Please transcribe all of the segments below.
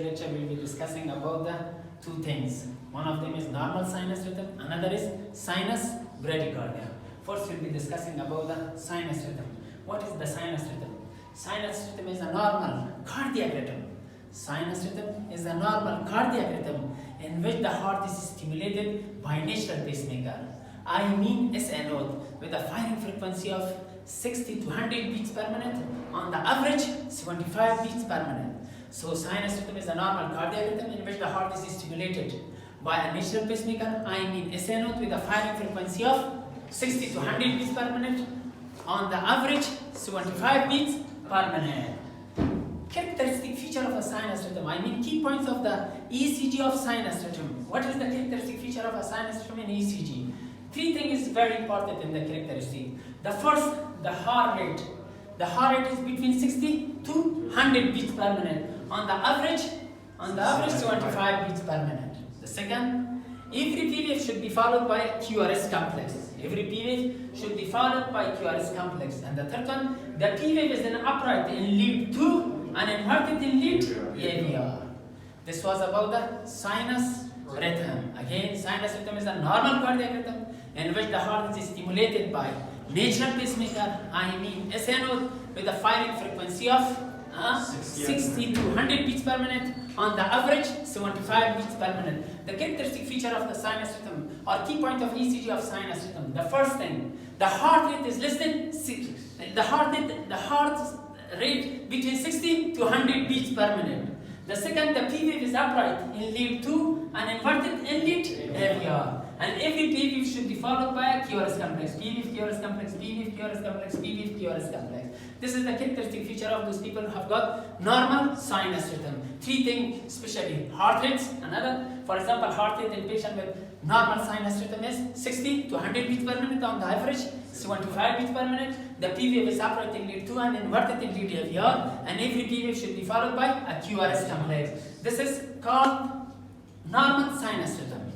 lecture we will be discussing about the two things. One of them is normal sinus rhythm, another is sinus bradycardia. First we'll be discussing about the sinus rhythm. What is the sinus rhythm? Sinus rhythm is a normal cardiac rhythm. Sinus rhythm is a normal cardiac rhythm in which the heart is stimulated by natural pacemaker. I mean SNO with a firing frequency of 60 to 100 beats per minute, on the average 75 beats per minute. So sinus rhythm is a normal cardiac rhythm in which the heart is stimulated by a natural pacemaker, I mean SNO with a firing frequency of 60 to 100 beats per minute, on the average 75 beats per minute. Characteristic feature of a sinus rhythm, I mean key points of the ECG of sinus rhythm. What is the characteristic feature of a sinus rhythm in ECG? Three things is very important in the characteristic. The first, the heart rate. The heart rate is between 60 to 100 beats per minute. On the average 75 beats per minute. The second, every PVF should be followed by a QRS complex. Every PVF should be followed by QRS complex. And the third one, the PVF is then upright in lead 2 and inverted in lead AVR. This was about the sinus rhythm. Again, sinus rhythm is a normal cardiac rhythm in which the heart is stimulated by natural pacemaker, I mean SNO, with a firing frequency of 60 to 100 beats per minute, on the average 75 beats per minute. The characteristic feature of the sinus rhythm or key point of ECG of sinus rhythm. The first thing, the heart rate is less than the heart rate between 60 to 100 beats per minute. The second, the P wave is upright in lead 2 and inverted in lead AVR. And every P wave should be followed by a QRS complex. P wave, QRS complex, P wave, QRS complex, P wave, QRS complex. This is the characteristic feature of those people who have got normal sinus rhythm. Three things, especially heart rates. Another, for example, heart rate in patient with normal sinus rhythm is 60 to 100 beats per minute, on the average 75 beats per minute. The P wave is upright in lead 2 and inverted in lead AVR, and every P wave should be followed by a QRS complex. This is called normal sinus rhythm.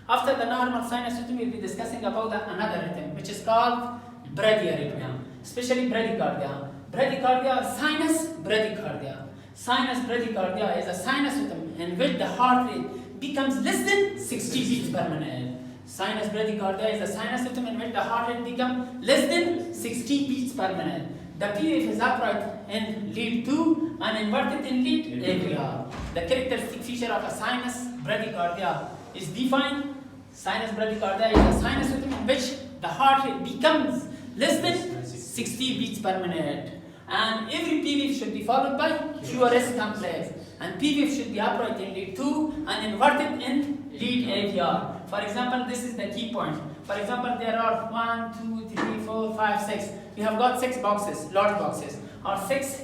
After the normal sinus rhythm, we will be discussing about another rhythm which is called bradyarrhythmia, especially bradycardia. Bradycardia or sinus bradycardia. Sinus bradycardia is a sinus rhythm in which the heart rate becomes less than 60 beats per minute. Sinus bradycardia is a sinus rhythm in which the heart rate becomes less than 60 beats per minute. The P wave is upright in lead 2 and inverted in lead AVR. The characteristic feature of a sinus bradycardia is defined. Sinus bradycardia is a sinus rhythm in which the heart rate becomes less than 60 beats per minute. And every P wave should be followed by QRS complex. And P wave should be upright in lead 2 and inverted in lead AVR. For example, this is the key point. For example, there are 1, 2, 3, 4, 5, 6. We have got 6 boxes, large boxes, or 6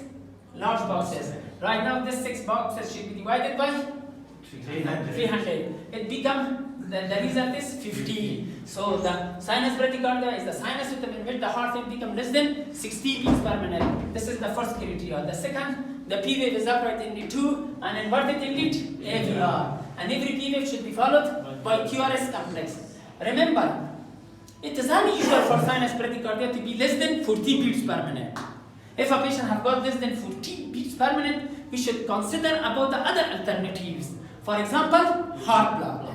large boxes. Right now, these 6 boxes should be divided by 300. It becomes, the result is 50. So the sinus bradycardia is the sinus rhythm in which the heart rate becomes less than 60 beats per minute. This is the first criteria. The second, the P wave is upright in lead 2 and inverted in lead AVR. And every P wave should be followed by QRS complex. Remember, it is unusual for sinus bradycardia to be less than 40 beats per minute. If a patient has got less than 40 beats per minute, we should consider about the other alternatives. For example, heart block.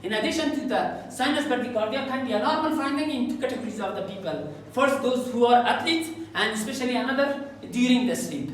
In addition to that, sinus bradycardia can be a normal finding in two categories of the people. First, those who are athletes, and especially another during the sleep.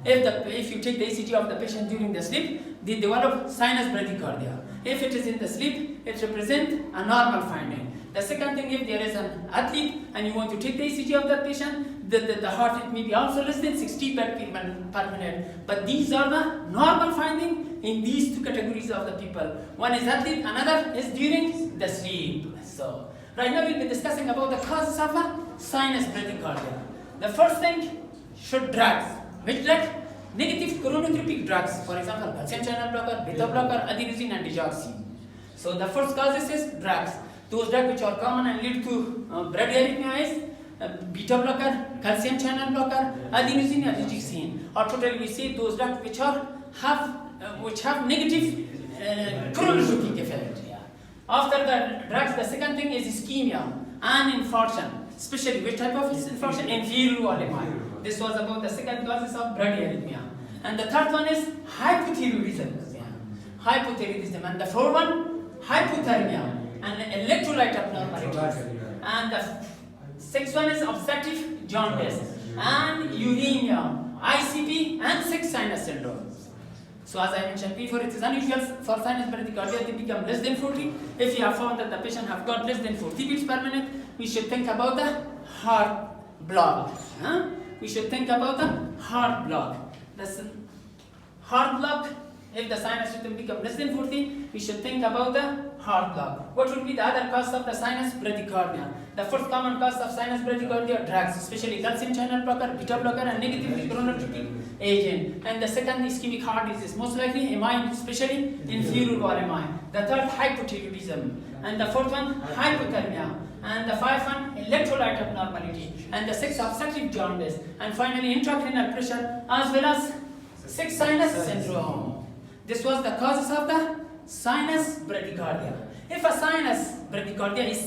If you take the ECG of the patient during the sleep, they develop sinus bradycardia. If it is in the sleep, it represents a normal finding. The second thing, if there is an athlete and you want to take the ECG of that patient, the heart rate may be also less than 60 beats per minute. But these are the normal findings in these two categories of the people. One is athlete, another is during the sleep. So, right now we'll be discussing about the causes of a sinus bradycardia. The first thing, should drugs. Which drug? Negative chronotropic drugs. For example, calcium channel blocker, beta blocker, adenosine and digoxin. So the first causes is drugs. Those drugs which are common and lead to bradyarrhythmia is beta blocker, calcium channel blocker, adenosine and digoxin. Or totally we say those drugs which have negative chronotropic effect. Yeah. After the drugs, the second thing is ischemia and infarction. Especially which type of infarction? Inferior or left. This was about the second causes of bradyarrhythmia. And the third one is hypothyroidism. Hypothyroidism. And the fourth one, hypothermia and electrolyte abnormalities. And the sixth one is obstructive jaundice and uremia, ICP, and sixth sinus syndrome. So as I mentioned before, it is unusual for sinus bradycardia to become less than 40. If you have found that the patient have got less than 40 beats per minute, we should think about the heart block. We should think about the heart block. The heart block, if the sinus rhythm become less than 40, we should think about the heart block. What would be the other cause of the sinus bradycardia? The first common cause of sinus bradycardia, drugs, especially calcium channel blocker, beta blocker, and negatively chronotropic agent. And the second, ischemic heart disease, most likely amine, especially inferior amine. The third, hypothyroidism. And the fourth one, hypothermia. And the fifth one, electrolyte abnormality. And the sixth, obstructive jaundice. And finally, intracranial pressure, as well as sixth sinus syndrome. This was the causes of the sinus bradycardia. If a sinus bradycardia is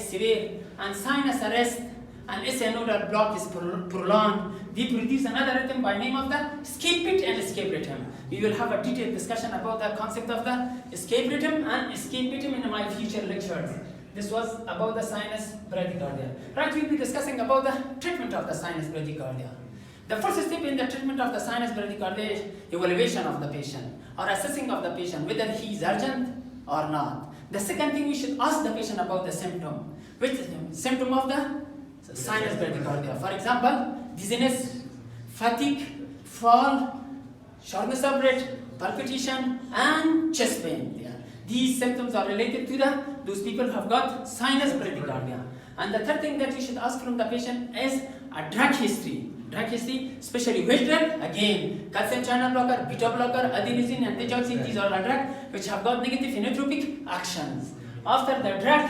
severe, and sinus arrest and SA nodal block is prolonged, we produce another rhythm by name of the escape rhythm and escape rhythm. We will have a detailed discussion about the concept of the escape rhythm and escape rhythm in my future lectures. This was about the sinus bradycardia. Right, we'll be discussing about the treatment of the sinus bradycardia. The first step in the treatment of the sinus bradycardia is evaluation of the patient or assessing of the patient whether he is urgent or not. The second thing, we should ask the patient about the symptom. Which is the symptom of the sinus bradycardia? For example, dizziness, fatigue, fall, shortness of breath, palpitation, and chest pain. These symptoms are related to those people who have got sinus bradycardia. And the third thing that we should ask from the patient is a drug history. Drug history, especially which drug? Again, calcium channel blocker, beta blocker, adenosine, antioxidant. These are the drugs which have got negative phenotropic actions. After the drug,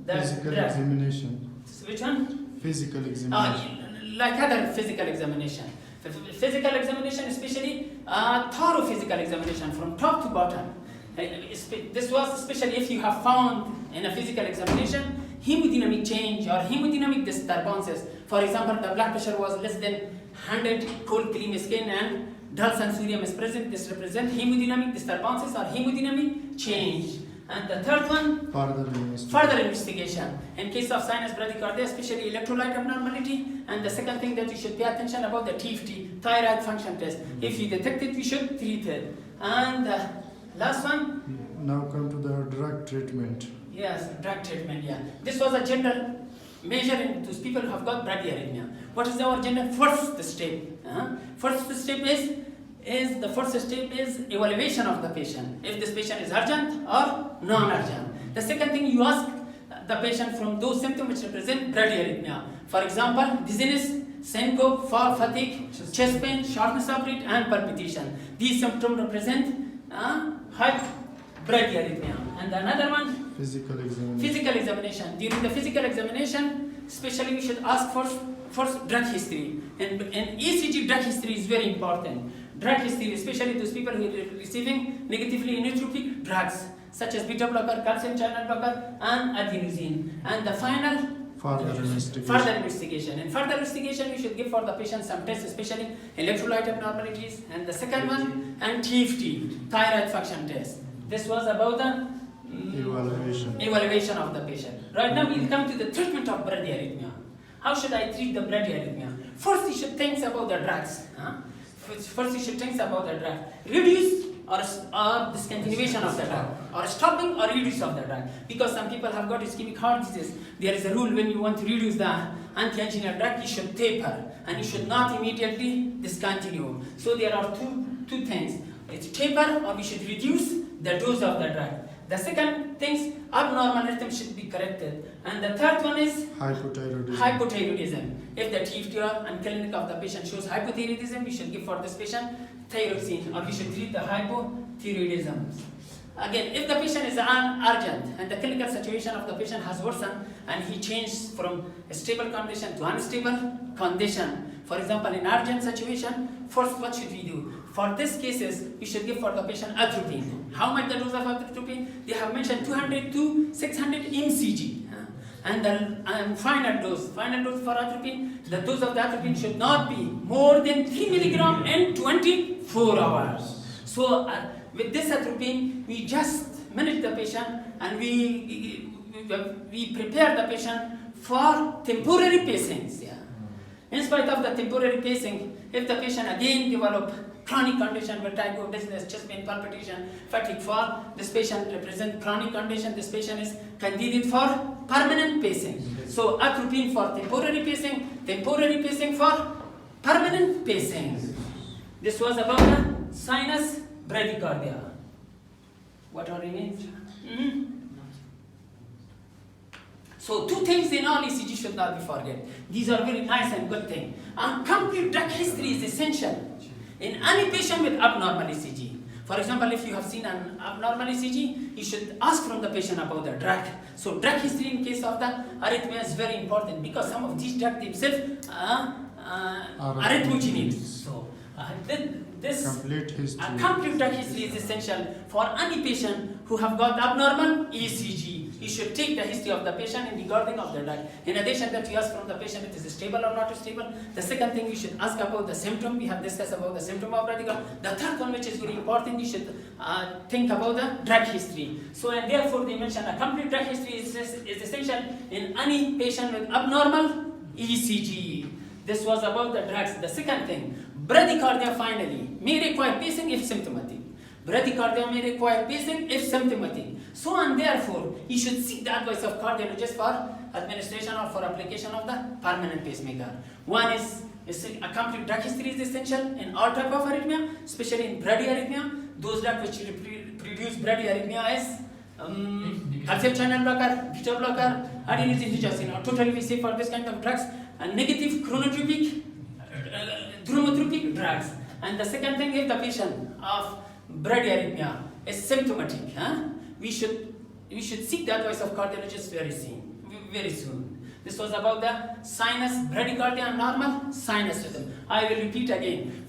physical examination. Which one? Physical examination. Like other physical examination. Physical examination, especially thorough physical examination from top to bottom. This was especially if you have found in a physical examination hemodynamic change or hemodynamic disturbances. For example, the blood pressure was less than 100, cold clean skin, and dull sensorium is present. This represents hemodynamic disturbances or hemodynamic change. And the third one, further investigation. In case of sinus bradycardia, especially electrolyte abnormality. And the second thing that you should pay attention about the TFT, thyroid function test. If you detect it, we should treat it. And the last one. Now come to the drug treatment. Yes, drug treatment, yeah. This was a general measure in those people who have got bradyarrhythmia. What is our general first step? First step is evaluation of the patient. If this patient is urgent or non-urgent. The second thing, you ask the patient from those symptoms which represent bradyarrhythmia. For example, dizziness, syncope, fall, fatigue, chest pain, shortness of breath, and palpitation. These symptoms represent bradyarrhythmia. And another one, physical examination. During the physical examination, especially we should ask for drug history. And ECG drug history is very important. Drug history, especially those people who are receiving negatively inotropic drugs, such as beta blocker, calcium channel blocker, and adenosine. And the final, further investigation. In further investigation, we should give for the patient some tests, especially electrolyte abnormalities. And the second one, and TFT, thyroid function test. This was about the evaluation of the patient. Right now, we'll come to the treatment of bradyarrhythmia. How should I treat the bradyarrhythmia? First, you should think about the drugs. Reduce or discontinuation of the drug, or stopping or reduce of the drug. Because some people have got ischemic heart disease. There is a rule when you want to reduce the anti-anginal drug, you should taper and you should not immediately discontinue. So there are two things. It's taper or we should reduce the dose of the drug. The second thing, abnormal rhythm should be corrected. And the third one is hypothyroidism. If the TFT and clinic of the patient shows hypothyroidism, we should give for this patient thyroxine, or we should treat the hypothyroidism. Again, if the patient is urgent and the clinical situation of the patient has worsened and he changed from a stable condition to unstable condition, for example, in urgent situation, first what should we do? For these cases, we should give for the patient atropine. How much the dose of atropine? They have mentioned 200 to 600 mcg. And the final dose for atropine, the dose of the atropine should not be more than 3 milligram in 24 hours. So with this atropine, we just manage the patient and we prepare the patient for temporary pacings. Yeah. In spite of the temporary pacing, if the patient again develop chronic condition, vertigo, dizziness, chest pain, palpitation, fatigue, fall, this patient represents chronic condition. This patient is candidate for permanent pacing. So atropine for temporary pacing for permanent pacing. This was about the sinus bradycardia. What are remains? So two things in all ECG should not be forget. These are very nice and good things. Complete drug history is essential in any patient with abnormal ECG. For example, if you have seen an abnormal ECG, you should ask from the patient about the drug. So drug history in case of the arrhythmia is very important because some of these drugs themselves are arrhythmogenic. So this complete drug history is essential for any patient who have got abnormal ECG. You should take the history of the patient in regarding of the drug. In addition that you ask from the patient if it is stable or not stable. The second thing you should ask about the symptom. We have discussed about the symptom of bradycardia. The third one, which is very important, you should think about the drug history. So and therefore they mention a complete drug history is essential in any patient with abnormal ECG. This was about the drugs. The second thing, bradycardia finally may require pacing if symptomatic. Bradycardia may require pacing if symptomatic. So and therefore, you should seek the advice of cardiologist for administration or for application of the permanent pacemaker. One is a complete drug history is essential in all type of arrhythmia, especially in bradyarrhythmia. Those drugs which produce bradyarrhythmia is calcium channel blocker, beta blocker, adenosine angiotensin. Totally we say for this kind of drugs, negative chronotropic, thromotropic drugs. And the second thing, if the patient of bradyarrhythmia is symptomatic, we should seek the advice of cardiologist very soon. This was about the sinus bradycardia and normal sinus rhythm. I will repeat again.